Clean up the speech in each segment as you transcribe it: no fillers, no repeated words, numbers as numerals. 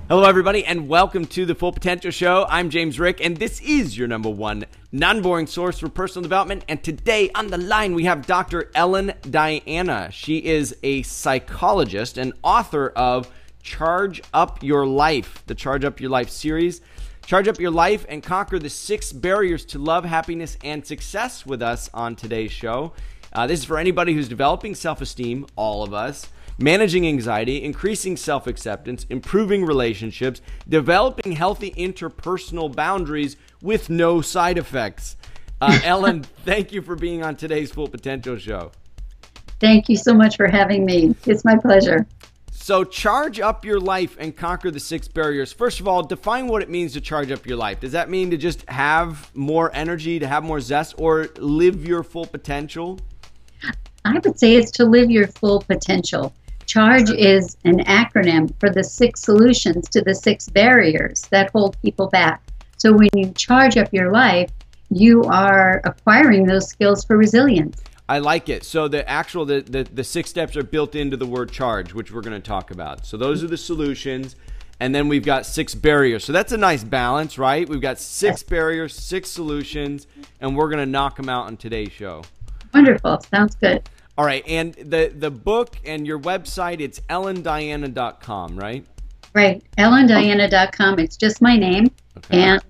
Hello, everybody, and welcome to the Full Potential Show. I'm James Rick, and this is your number one non-boring source for personal development. And today on the line, we have Dr. Ellen Diana. She is a psychologist and author of Charge Up Your Life, the Charge Up Your Life series. Charge up your life and conquer the 6 barriers to love, happiness, and success with us on today's show. This is for anybody who's developing self-esteem, all of us, managing anxiety, increasing self-acceptance, improving relationships, developing healthy interpersonal boundaries with no side effects. Ellen, thank you for being on today's Full Potential Show. Thank you so much for having me. It's my pleasure. So charge up your life and conquer the 6 barriers. First of all, define what it means to charge up your life. Does that mean to just have more energy, to have more zest, or live your full potential? I would say it's to live your full potential. CHARGE is an acronym for the 6 solutions to the 6 barriers that hold people back. So when you charge up your life, you are acquiring those skills for resilience. I like it. So the 6 steps are built into the word charge, which we're going to talk about. So those are the solutions, and then we've got 6 barriers. So that's a nice balance, right? We've got 6 barriers, 6 solutions, and we're going to knock them out on today's show. Wonderful. Sounds good. All right, and the book and your website, it's ellendiana.com, right? Right, ellendiana.com. It's just my name, okay. And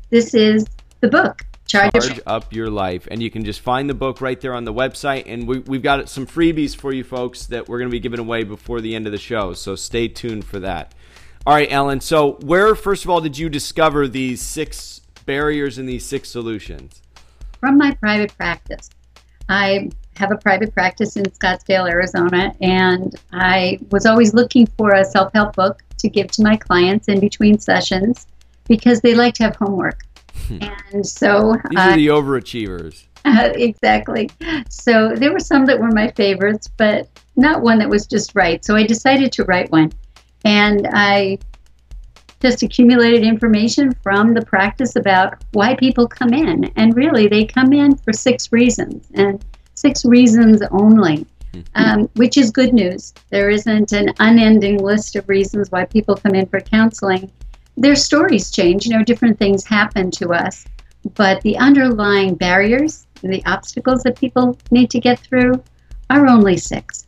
this is the book, Charge Up Your Life. And you can just find the book right there on the website, and we've got some freebies for you folks that we're going to be giving away before the end of the show, so stay tuned for that. All right, Ellen, so where, first of all, did you discover these 6 barriers and these 6 solutions? From my private practice. I have a private practice in Scottsdale, Arizona, and I was always looking for a self-help book to give to my clients in between sessions because they like to have homework. And so these are the overachievers. Exactly. So there were some that were my favorites, but not one that was just right. So I decided to write one, and I just accumulated information from the practice about why people come in, and really they come in for 6 reasons, and 6 reasons only, which is good news. There isn't an unending list of reasons why people come in for counseling. Their stories change, different things happen to us, but the underlying barriers and the obstacles that people need to get through are only 6.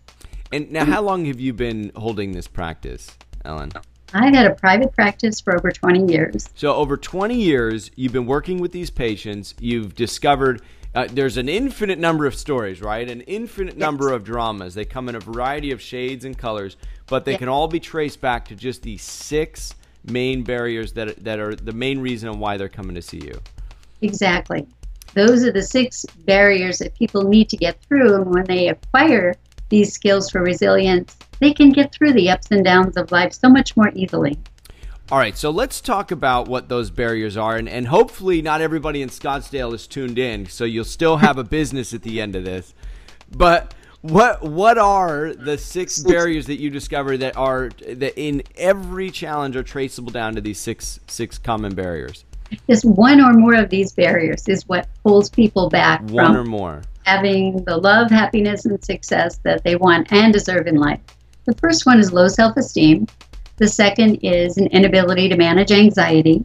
And now, how long have you been holding this practice, Ellen? I've had a private practice for over 20 years. So over 20 years, you've been working with these patients. You've discovered there's an infinite number of stories, right? An infinite number of dramas. They come in a variety of shades and colors, but they can all be traced back to just these 6 main barriers that are the main reason why they're coming to see you. Exactly. Those are the 6 barriers that people need to get through, and when they acquire these skills for resilience, they can get through the ups and downs of life so much more easily. All right, so let's talk about what those barriers are, and hopefully not everybody in Scottsdale is tuned in, so you'll still have a business at the end of this. But what are the 6 barriers that you discover that in every challenge are traceable down to these six common barriers? Just one or more of these barriers is what holds people back one or more having the love, happiness, and success that they want and deserve in life. The first one is low self-esteem. The second is an inability to manage anxiety.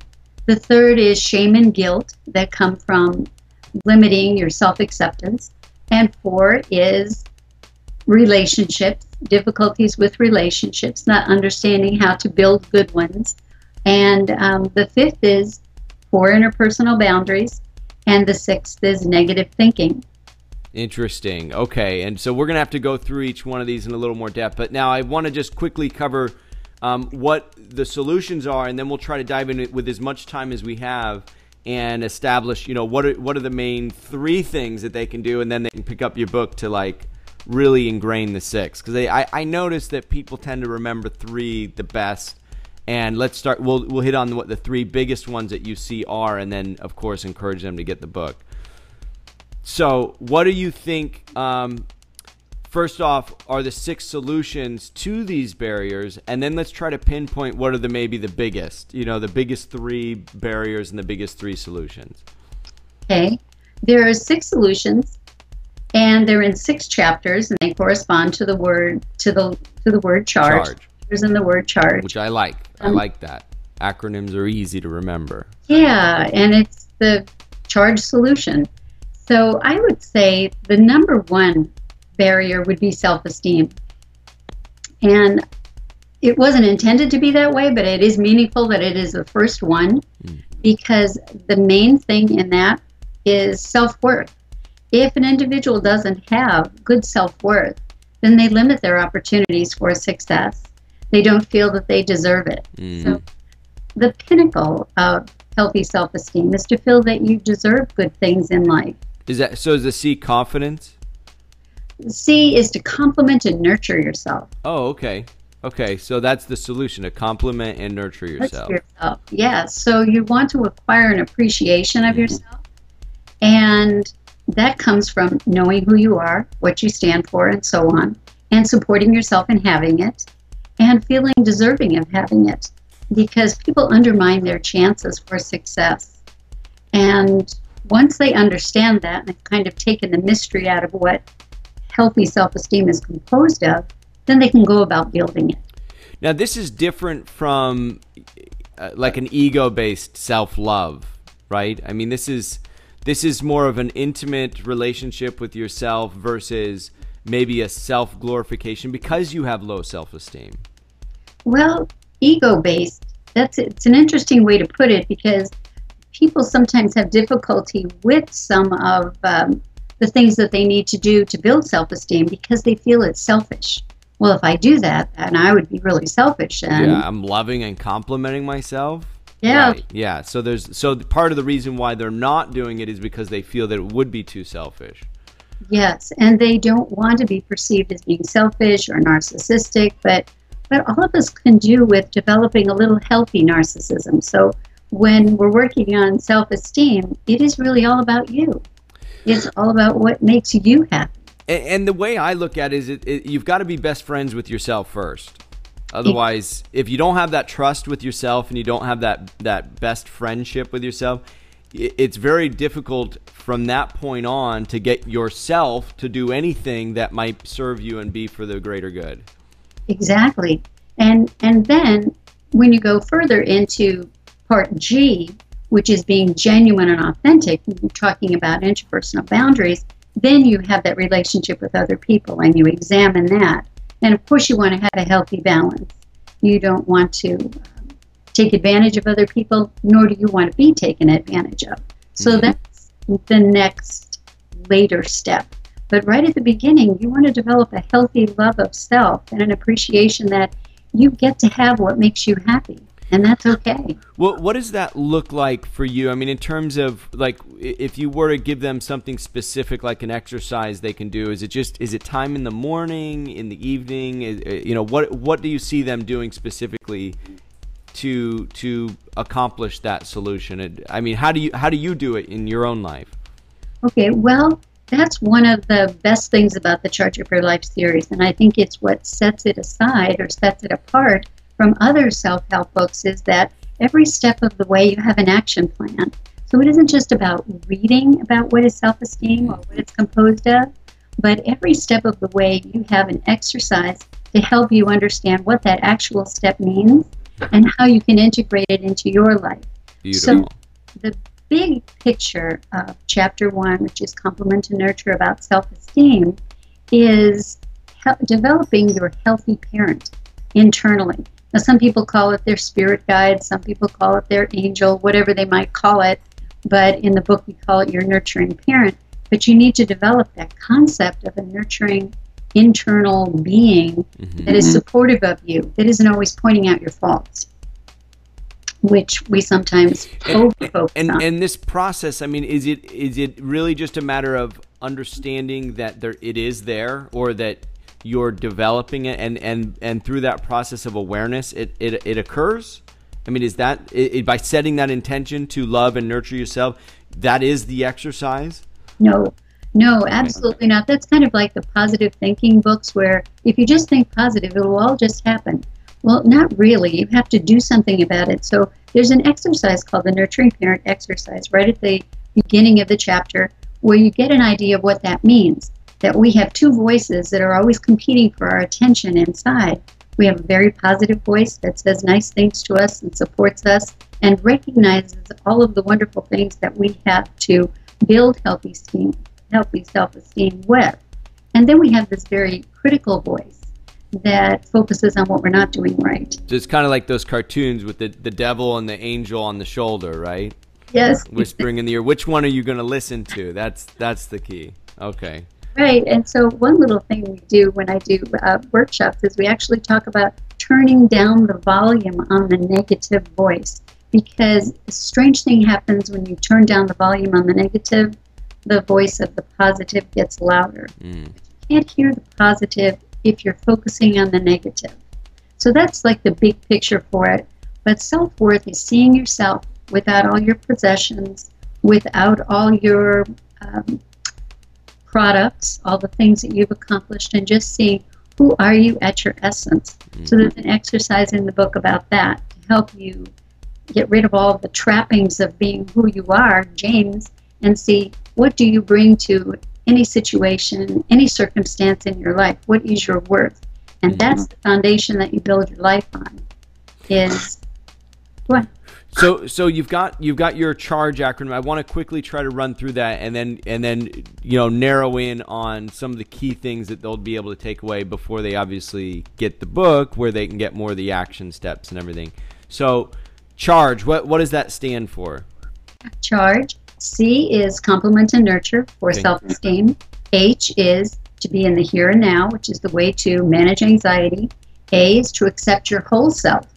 The third is shame and guilt that come from limiting your self-acceptance. And 4 is relationships, difficulties with relationships, not understanding how to build good ones. And the 5th is poor interpersonal boundaries. And the 6th is negative thinking. Interesting. Okay, and so we're going to have to go through each one of these in a little more depth. But now I want to just quickly cover what the solutions are, and then we'll try to dive in with as much time as we have and establish, what are the main 3 things that they can do, and then they can pick up your book to really ingrain the 6. Because I noticed that people tend to remember 3 the best. And let's start. We'll hit on what the 3 biggest ones that you see are, and then of course encourage them to get the book. So what do you think, first off, are the 6 solutions to these barriers? And then let's try to pinpoint what are maybe the biggest, the biggest 3 barriers and the biggest 3 solutions. Okay. There are 6 solutions, and they're in 6 chapters, and they correspond to the word charge. letters in the word charge. Which I like. I like that. Acronyms are easy to remember. Yeah, and it's the charge solution. So I would say the number one barrier would be self-esteem. And it wasn't intended to be that way, but it is meaningful that it is the first one, because the main thing in that is self-worth. If an individual doesn't have good self-worth, then they limit their opportunities for success. They don't feel that they deserve it. So the pinnacle of healthy self-esteem is to feel that you deserve good things in life. Is the C confidence? C is to compliment and nurture yourself. Oh, okay. Okay, so that's the solution, to compliment and nurture yourself. Yes, so you want to acquire an appreciation of yourself, and that comes from knowing who you are, what you stand for, and so on, and supporting yourself in having it, and feeling deserving of having it, because people undermine their chances for success. And once they understand that, and they've kind of taken the mystery out of what healthy self-esteem is composed of, then they can go about building it. Now, this is different from like an ego-based self-love, right? I mean, this is more of an intimate relationship with yourself versus maybe a self-glorification because you have low self-esteem. Well, ego-based, it's an interesting way to put it, because people sometimes have difficulty with some of the things that they need to do to build self-esteem because they feel it's selfish. Well, if I do that, then I would be really selfish. And yeah, I'm loving and complimenting myself. Yeah. Right. Yeah. So part of the reason why they're not doing it is because they feel that it would be too selfish. Yes, and they don't want to be perceived as being selfish or narcissistic, but all of us can do with developing a little healthy narcissism. So when we're working on self-esteem, it is really all about you. It's all about what makes you happy. And the way I look at it is you've got to be best friends with yourself first. Otherwise, if you don't have that trust with yourself and you don't have that best friendship with yourself, it's very difficult from that point on to get yourself to do anything that might serve you and be for the greater good. Exactly. And then when you go further into part G, which is being genuine and authentic, talking about interpersonal boundaries, then you have that relationship with other people and you examine that. And of course you want to have a healthy balance. You don't want to take advantage of other people, nor do you want to be taken advantage of. So that's the next later step. But right at the beginning, you want to develop a healthy love of self and an appreciation that you get to have what makes you happy. And that's okay. Well, what does that look like for you? I mean, in terms of, like, if you were to give them something specific, like an exercise they can do, is it time in the morning, in the evening? What do you see them doing specifically to accomplish that solution? I mean, how do you do it in your own life? Okay, well, that's one of the best things about the Charge of Your Life series, and I think it's what sets it aside or sets it apart from other self-help books, is that every step of the way you have an action plan. So it isn't just about reading about what is self-esteem or what it's composed of, but every step of the way you have an exercise to help you understand what that actual step means and how you can integrate it into your life. Beautiful. So the big picture of Chapter 1, which is Compliment and Nurture about self-esteem, is developing your healthy parent internally. Now, some people call it their spirit guide, some people call it their angel, whatever they might call it, but in the book we call it your nurturing parent. But you need to develop that concept of a nurturing internal being that is supportive of you, that isn't always pointing out your faults, which we sometimes over-focus on. And this process, I mean, is it really just a matter of understanding that it is there, or that you're developing it, and through that process of awareness, it occurs? I mean, is that by setting that intention to love and nurture yourself, that is the exercise? No, absolutely not. That's kind of like the positive thinking books, where if you just think positive, it will all just happen. Well, not really. You have to do something about it. So there's an exercise called the Nurturing Parent exercise right at the beginning of the chapter, where you get an idea of what that means. That we have two voices that are always competing for our attention inside. We have a very positive voice that says nice things to us and supports us and recognizes all of the wonderful things that we have to build healthy self-esteem with. And then we have this very critical voice that focuses on what we're not doing right. So it's kind of like those cartoons with the devil and the angel on the shoulder, right? Yes. Whispering in the ear. Which one are you going to listen to? That's the key. Okay. Right. And so one little thing we do when I do workshops is we actually talk about turning down the volume on the negative voice, because a strange thing happens when you turn down the volume on the negative. The voice of the positive gets louder. You can't hear the positive if you're focusing on the negative. So that's like the big picture for it. But self-worth is seeing yourself without all your possessions, without all your products, all the things that you've accomplished, and just seeing who are you at your essence. So there's an exercise in the book about that to help you get rid of all the trappings of being who you are, James, and see what do you bring to any situation, any circumstance in your life. What is your worth? And that's the foundation that you build your life on. Is what? So you've got your CHARGE acronym. I want to quickly try to run through that and then narrow in on some of the key things that they'll be able to take away before they obviously get the book, where they can get more of the action steps and everything. So CHARGE, what does that stand for? CHARGE. C is compliment and nurture for self-esteem. H is to be in the here and now, which is the way to manage anxiety. A is to accept your whole self.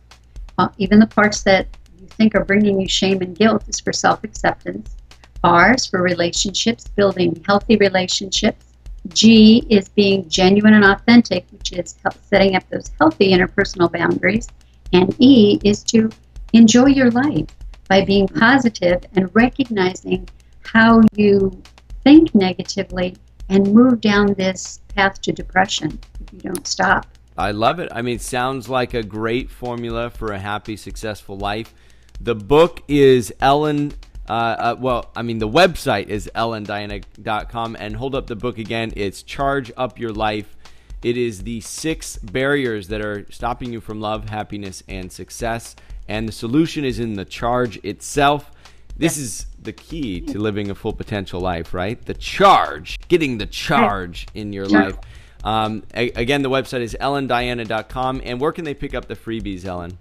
Even the parts that you think are bringing you shame and guilt is for self-acceptance. R is for relationships, building healthy relationships. G is being genuine and authentic, which is setting up those healthy interpersonal boundaries. And E is to enjoy your life by being positive and recognizing how you think negatively and move down this path to depression if you don't stop. I love it. I mean, it sounds like a great formula for a happy, successful life. The book is the website is ellendiana.com, and hold up the book again. It's Charge Up Your Life. It is the 6 barriers that are stopping you from love, happiness, and success. And the solution is in the charge itself. This is the key to living a full potential life, right? The charge, getting the charge in your life. Again, the website is ellendiana.com. And where can they pick up the freebies, Ellen?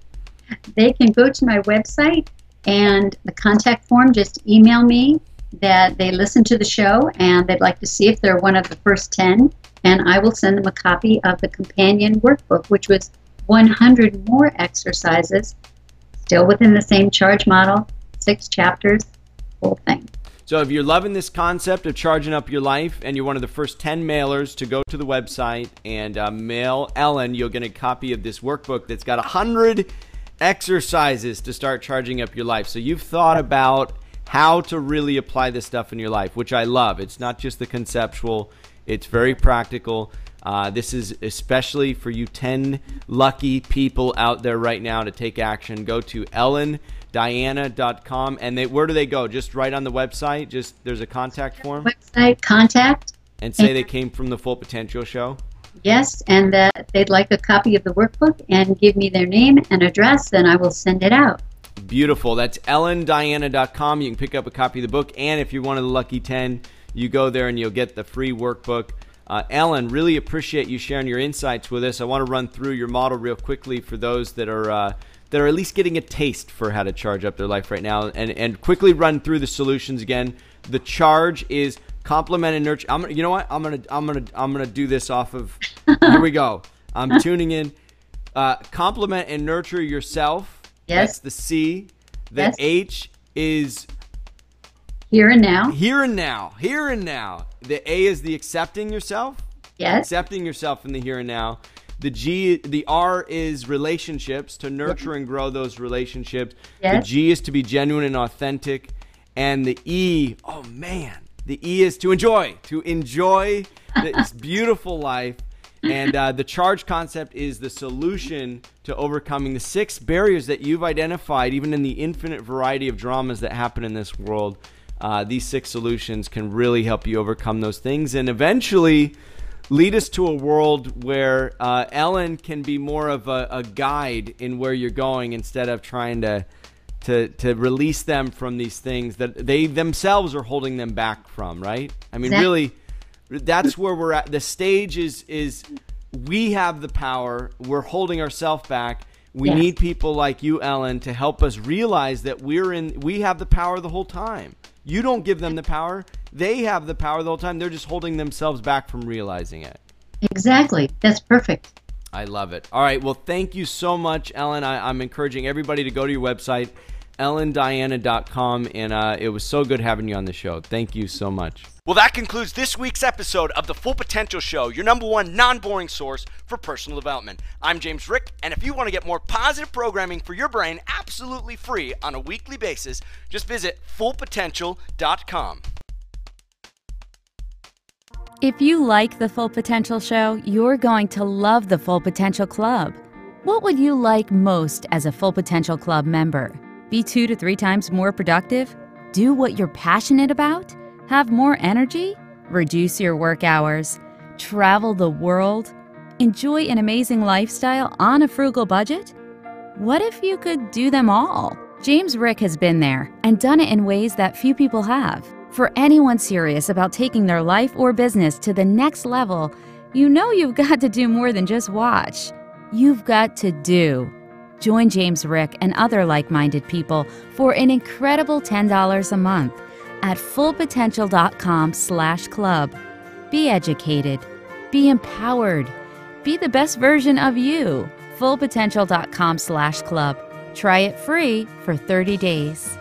They can go to my website, and the contact form, just email me that they listen to the show and they'd like to see if they're one of the first 10. And I will send them a copy of the companion workbook, which was 100 more exercises, still within the same charge model, 6 chapters, whole thing. So if you're loving this concept of charging up your life and you're one of the first 10 mailers to go to the website and mail Ellen, you'll get a copy of this workbook that's got 100 exercises to start charging up your life. So you've thought about how to really apply this stuff in your life, which I love. It's not just the conceptual, it's very practical. This is especially for you 10 lucky people out there right now to take action. Go to ellendiana.com, and where do they go? Just right on the website? Just there's a contact form? Website, contact. And say they came from the Full Potential Show? Yes, and that they'd like a copy of the workbook and give me their name and address, and I will send it out. Beautiful. That's ellendiana.com. You can pick up a copy of the book, and if you're one of the lucky 10, you go there and you'll get the free workbook. Ellen, really appreciate you sharing your insights with us. I want to run through your model real quickly for those that are at least getting a taste for how to charge up their life right now, and quickly run through the solutions again. The charge is compliment and nurture. You know what? I'm gonna do this off of. Here we go. I'm tuning in. Compliment and nurture yourself. Yes. That's the C. The Yes. H is Here and now. here and now. Here and now. The A is the accepting yourself. Yes. Accepting yourself in the here and now. The R is relationships, to nurture and grow those relationships. Yes. The G is to be genuine and authentic. And the E, oh man, the E is to enjoy this beautiful life. And the charge concept is the solution to overcoming the 6 barriers that you've identified, even in the infinite variety of dramas that happen in this world. These 6 solutions can really help you overcome those things and eventually lead us to a world where Ellen can be more of a guide in where you're going instead of trying to release them from these things that they themselves are holding them back from, right? I mean, really, that's where we're at. The stage is we have the power. We're holding ourselves back. We need people like you, Ellen, to help us realize that we have the power the whole time. You don't give them the power. They have the power the whole time. They're just holding themselves back from realizing it. Exactly. That's perfect. I love it. All right. Well, thank you so much, Ellen. I'm encouraging everybody to go to your website, ellendiana.com, and it was so good having you on the show. Thank you so much. Well, that concludes this week's episode of The Full Potential Show, your #1 non-boring source for personal development. I'm James Rick, and if you want to get more positive programming for your brain absolutely free on a weekly basis, just visit fullpotential.com. If you like The Full Potential Show, you're going to love the Full Potential Club. What would you like most as a Full Potential Club member? Be 2 to 3 times more productive? Do what you're passionate about? Have more energy? Reduce your work hours? Travel the world? Enjoy an amazing lifestyle on a frugal budget? What if you could do them all? James Rick has been there and done it in ways that few people have. For anyone serious about taking their life or business to the next level, you know you've got to do more than just watch. You've got to do. Join James Rick and other like-minded people for an incredible $10 a month at fullpotential.com/club. Be educated. Be empowered. Be the best version of you. fullpotential.com/club. Try it free for 30 days.